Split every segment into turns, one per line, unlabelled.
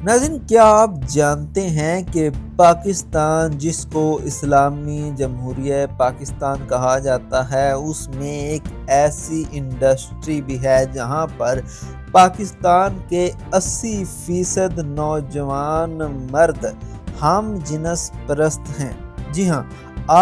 ناظرین، کیا آپ جانتے ہیں کہ پاکستان، جس کو اسلامی جمہوریہ پاکستان کہا جاتا ہے، اس میں ایک ایسی انڈسٹری بھی ہے جہاں پر پاکستان کے 80% نوجوان مرد ہم جنس پرست ہیں۔ جی ہاں،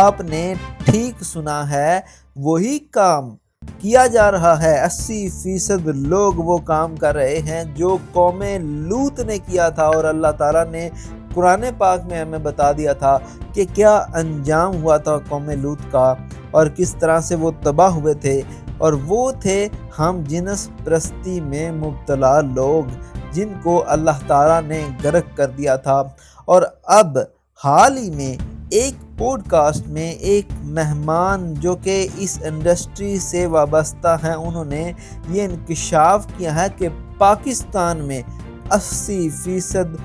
آپ نے ٹھیک سنا ہے، وہی کام کیا جا رہا ہے۔ 80% لوگ وہ کام کر رہے ہیں جو قوم لوط نے کیا تھا، اور اللہ تعالیٰ نے قرآن پاک میں ہمیں بتا دیا تھا کہ کیا انجام ہوا تھا قوم لوط کا، اور کس طرح سے وہ تباہ ہوئے تھے۔ اور وہ تھے ہم جنس پرستی میں مبتلا لوگ، جن کو اللہ تعالیٰ نے غرق کر دیا تھا۔ اور اب حال ہی میں ایک پوڈ کاسٹ میں ایک مہمان جو کہ اس انڈسٹری سے وابستہ ہیں، انہوں نے یہ انکشاف کیا ہے کہ پاکستان میں 80%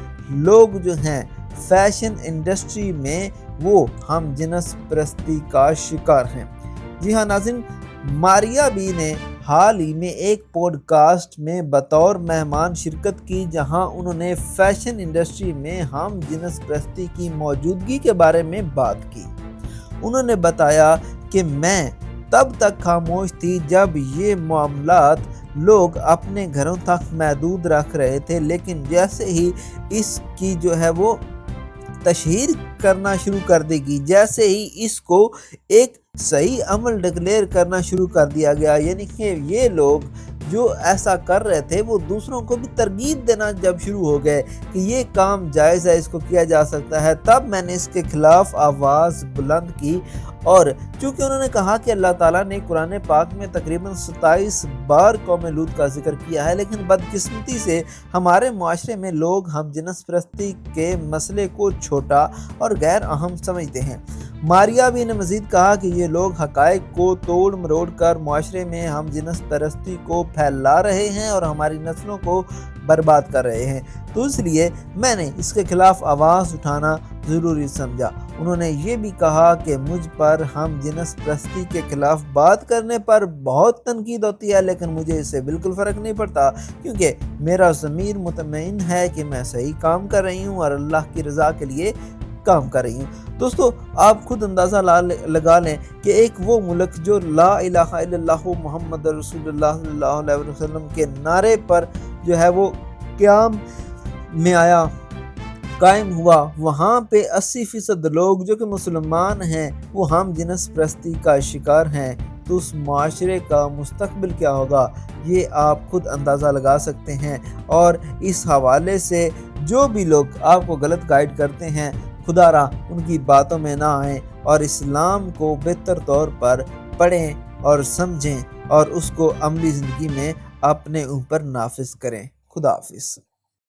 لوگ جو ہیں فیشن انڈسٹری میں وہ ہم جنس پرستی کا شکار ہیں۔ جی ہاں ناظرین، ماریا بی نے حال ہی میں ایک پوڈ کاسٹ میں بطور مہمان شرکت کی، جہاں انہوں نے فیشن انڈسٹری میں ہم جنس پرستی کی موجودگی کے بارے میں بات کی۔ انہوں نے بتایا کہ میں تب تک خاموش تھی جب یہ معاملات لوگ اپنے گھروں تک محدود رکھ رہے تھے، لیکن جیسے ہی اس کی جو ہے وہ تشہیر کرنا شروع کر دے گی، جیسے ہی اس کو ایک صحیح عمل ڈکلیئر کرنا شروع کر دیا گیا، یعنی کہ یہ لوگ جو ایسا کر رہے تھے وہ دوسروں کو بھی ترغیب دینا جب شروع ہو گئے کہ یہ کام جائز ہے، اس کو کیا جا سکتا ہے، تب میں نے اس کے خلاف آواز بلند کی۔ اور چونکہ انہوں نے کہا کہ اللہ تعالیٰ نے قرآن پاک میں تقریباً 27 بار قوم لوط کا ذکر کیا ہے، لیکن بدقسمتی سے ہمارے معاشرے میں لوگ ہم جنس پرستی کے مسئلے کو چھوٹا اور غیر اہم سمجھتے ہیں۔ ماریا بھی نے مزید کہا کہ یہ لوگ حقائق کو توڑ مروڑ کر معاشرے میں ہم جنس پرستی کو پھیلا رہے ہیں اور ہماری نسلوں کو برباد کر رہے ہیں، تو اس لیے میں نے اس کے خلاف آواز اٹھانا ضروری سمجھا۔ انہوں نے یہ بھی کہا کہ مجھ پر ہم جنس پرستی کے خلاف بات کرنے پر بہت تنقید ہوتی ہے، لیکن مجھے اس سے بالکل فرق نہیں پڑتا، کیونکہ میرا ضمیر مطمئن ہے کہ میں صحیح کام کر رہی ہوں اور اللہ کی رضا کے لیے کام کر رہی ہوں۔ دوستو، آپ خود اندازہ لگا لیں کہ ایک وہ ملک جو لا الہ الا اللہ محمد رسول اللہ صلی اللہ علیہ وسلم کے نعرے پر جو ہے وہ قیام میں آیا، قائم ہوا، وہاں پہ 80% لوگ جو کہ مسلمان ہیں وہ ہم جنس پرستی کا شکار ہیں، تو اس معاشرے کا مستقبل کیا ہوگا یہ آپ خود اندازہ لگا سکتے ہیں۔ اور اس حوالے سے جو بھی لوگ آپ کو غلط گائیڈ کرتے ہیں، خدا را ان کی باتوں میں نہ آئیں اور اسلام کو بہتر طور پر پڑھیں اور سمجھیں اور اس کو عملی زندگی میں اپنے اوپر نافذ کریں۔ خدا حافظ۔